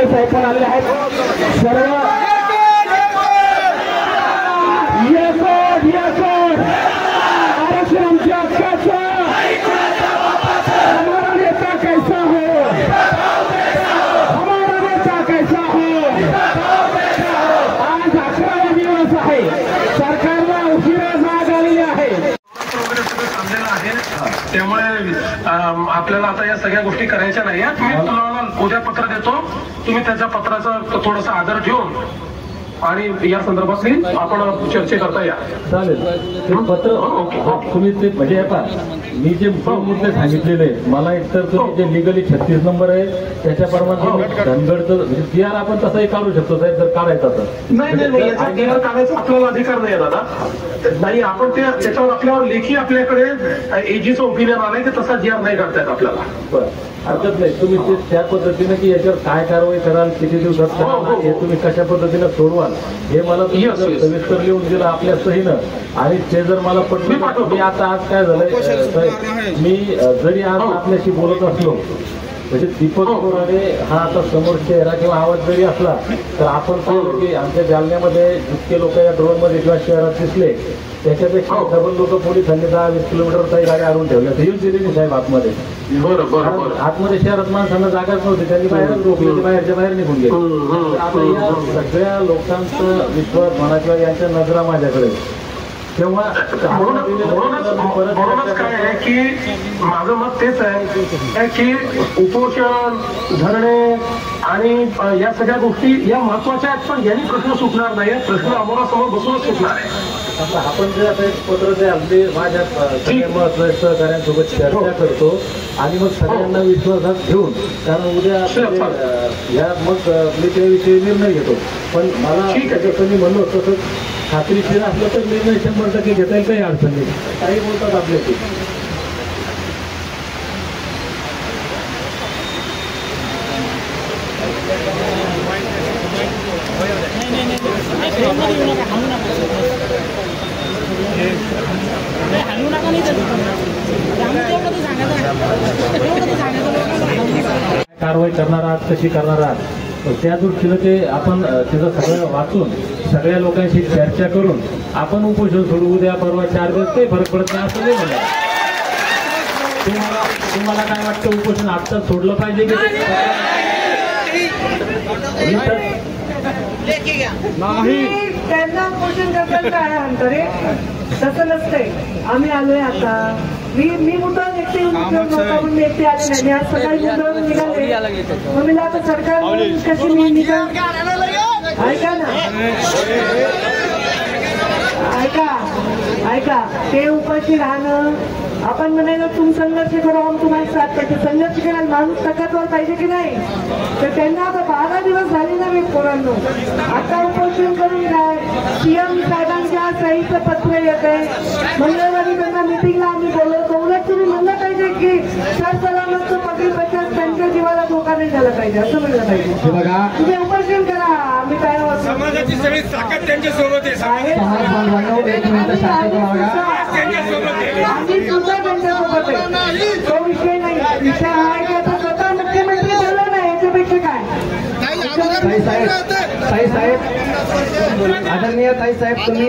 आमचे साहेब पण आलेले आहेत सर्व आरक्षण आमच्या हक्काचं हमारा नेता कैसा हो हमारा नेता कैसा हो आज 11वा दिवस आहे सरकारला उशिरा जाग आलेली आहे त्यामुळे आपल्याला आता या सगळ्या गोष्टी करायच्या नाही आहेत. मी तुम्हाला उद्या पत्र देतो तुम्ही त्याच्या पत्राचा थोडासा आदर ठेवून आणि या संदर्भात आपण चर्चा करता या चालेल. पत्र तुम्ही ते म्हणजे मी जे मुद्दे सांगितलेले मला एकतर तुम्ही जे लिगली 36 नंबर आहे त्याच्याप्रमाणे धनगडचं जी आर आपण तसंही काढू शकतो साहेब जर काढायचा तर नाही काढायचा आपल्याला अधिकार नाही दादा नाही आपण त्याच्यावर आपल्यावर लेखी आपल्याकडे एजीचं ओपिनियन आलंय की तसा जी आर नाही काढतायत आपल्याला. बरं हरकत नाही तुम्ही ते त्या पद्धतीने की याच्यावर काय कारवाई कराल किती दिवसात कराल हे तुम्ही कशा पद्धतीने सोडवाल हे मला सविस्तर लिहून दिलं आपल्या सहीनं आणि ते जर मला पटलं मी आता आज काय झालंय मी जरी आज आपल्याशी बोलत असलो म्हणजे दीपक बोराडे हा आता समोर चेहरा किंवा आवाज जरी असला तर आपण पाहिलं की आमच्या जालन्यामध्ये जितके लोक या ड्रोनमध्ये किंवा शहरात दिसले त्याच्यापेक्षा डबल लोक पोलिसांनी 10-20 किलोमीटर गाडी आणून ठेवल्या येऊन दिली नाही साहेब आतमध्ये. आतमध्ये शहरात माणसांना जागाच नव्हती त्यांनी बाहेरच रोखले ते बाहेरच्या बाहेर निघून गेले. आता या सगळ्या लोकांचा विश्वास म्हणा किंवा यांच्या नजरा माझ्याकडे तेव्हा म्हणूनच काय आहे की माझं मत तेच आहे की उपोषण धरणे आणि या सगळ्या गोष्टी या महत्वाच्या आहेत पण यांनी प्रश्न सुटणार नाही प्रश्न अमोरासमोर बसूनच सुटणार आहे. आपण जे आता एक पत्र जे आपले माझ्या महत्वाच्या सहकार्यांसोबत चर्चा करतो आणि मग सगळ्यांना विश्वासात घेऊन कारण उद्या ह्या मग मी त्याविषयी निर्णय घेतो पण मला जसं मी म्हणलो तसं खात्रीशीर असलं तर निर्णय 100% घेता येईल काही अडचण नाही काही बोलतात आपल्याशी. कारवाई करणार आहात कशी करणार आहात त्या दृष्टीनं ते आपण त्याचं सगळं वाचून सगळ्या लोकांशी चर्चा करून आपण उपोषण सोडू उद्या परवा 4 दिवस काही फरक पडत नाही असं नाही म्हणा. तुम्हाला काय वाटतं उपोषण आत्ताच सोडलं पाहिजे की नाही त्यांना उपोषण करतात काय म्हणतो रे तसं नसतंय. आम्ही आलोय आता मी मुद्दा एकटे म्हणून मी एकटे आले नाही आज सकाळी मुद्दा निघाले मग मी आता सरकार कशी मी निघाल ऐका ना ऐका ते उपाशी राहणं आपण म्हणायला तुम संघर्ष करू आम्ही तुम्हाला साथ करतो संघर्ष करायला माणूस ताकदवर पाहिजे की नाही तर त्यांना आता 12 दिवस झाले ना मी पोरांनो आता उपोषण करून काय सीएम साहेबांच्या सहीचं पत्र येत आहे मंगळवारी त्यांना मिटिंगला आम्ही बोलवतो उलट तुम्ही म्हणलं पाहिजे की सरसलामतचं पगडी बचाव त्यांच्या जीवाला धोका नाही झाला पाहिजे असं म्हणलं पाहिजे. बघा तुम्ही उपोषण करा आम्ही काय समाजाची सगळी ताकद त्यांच्या सोबत आहे तो विषय नाही विषय हा आहे की आता स्वतः मुख्यमंत्री बोलला नाही याच्यापेक्षा काय आदरणीय ताईसाहेब तुम्ही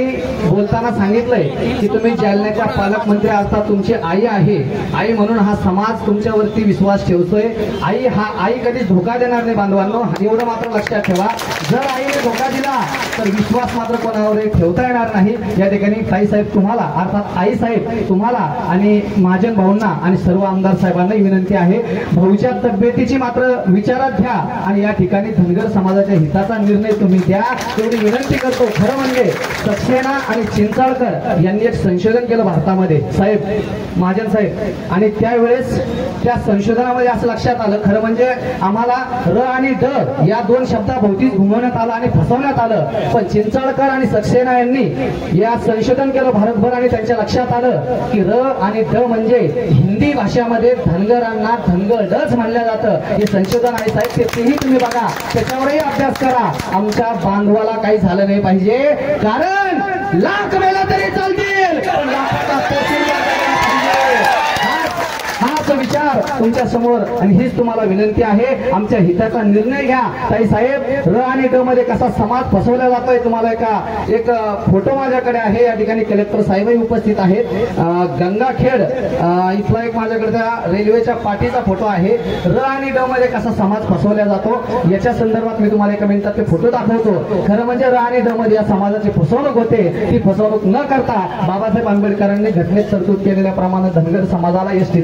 बोलताना सांगितलंय की तुम्ही जालन्याच्या पालकमंत्री असता तुमची आई आहे आई म्हणून हा समाज तुमच्यावरती विश्वास ठेवतोय. आई कधीच धोका देणार नाही बांधवांनो एवढं मात्र लक्षात ठेवा. जर आईने धोका दिला तर विश्वास मात्र कोणावर ठेवता येणार नाही. या ठिकाणी ताईसाहेब तुम्हाला अर्थात आईसाहेब तुम्हाला आणि महाजन भाऊंना आणि सर्व आमदार साहेबांना विनंती आहे भाऊच्या तब्येतीची मात्र विचारात घ्या आणि या ठिकाणी धनगर समाजाच्या हिताचा निर्णय तुम्ही द्या एवढी विनंती करतो. खरं म्हणजे सक्सेना आणि चिंचाळकर यांनी एक संशोधन केलं भारतामध्ये साहेब महाजन साहेब आणि त्यावेळेस त्या संशोधनामध्ये असं लक्षात आलं खरं म्हणजे आम्हाला र आणि ड या 2 शब्दाभोवती घुमवण्यात आलं आणि फसवण्यात आलं पण चिंचाळकर आणि सक्सेना यांनी या संशोधन केलं भारतभर आणि त्यांच्या लक्षात आलं की र आणि ड म्हणजे हिंदी भाषेमध्ये धनगरांना धनगडच म्हणलं जातं. हे संशोधन आहे साहेब तेही तुम्ही बघा त्याच्यावरही अभ्यास करा. आमच्या बांधवाला काही झालं नाही पाहिजे कारण लाख वेळा तरी चालतील हाच विचार विचार तुमच्या समोर, आणि हीच तुम्हाला विनंती आहे, आमच्या हिताचा निर्णय घ्या. ताई साहेब, र आणि ड मध्ये कसा समाज फसवला जातोय तुम्हाला एक फोटो माझ्याकडे आहे. या ठिकाणी कलेक्टर साहेबही उपस्थित आहेत. गंगाखेड इथला एक माझ्याकडे रेल्वेच्या पाठीचा फोटो आहे. र आणि ड मध्ये कसा समाज फसवला जातो याच्या संदर्भात मी तुम्हाला एका मिनिटात ते फोटो दाखवतो. खरं म्हणजे र आणि ड मध्ये या समाजाची फसवणूक होते. ती फसवणूक न करता बाबासाहेब आंबेडकरांनी घटनेत तरतूद केलेल्याप्रमाणे धनगर समाजाला एसटी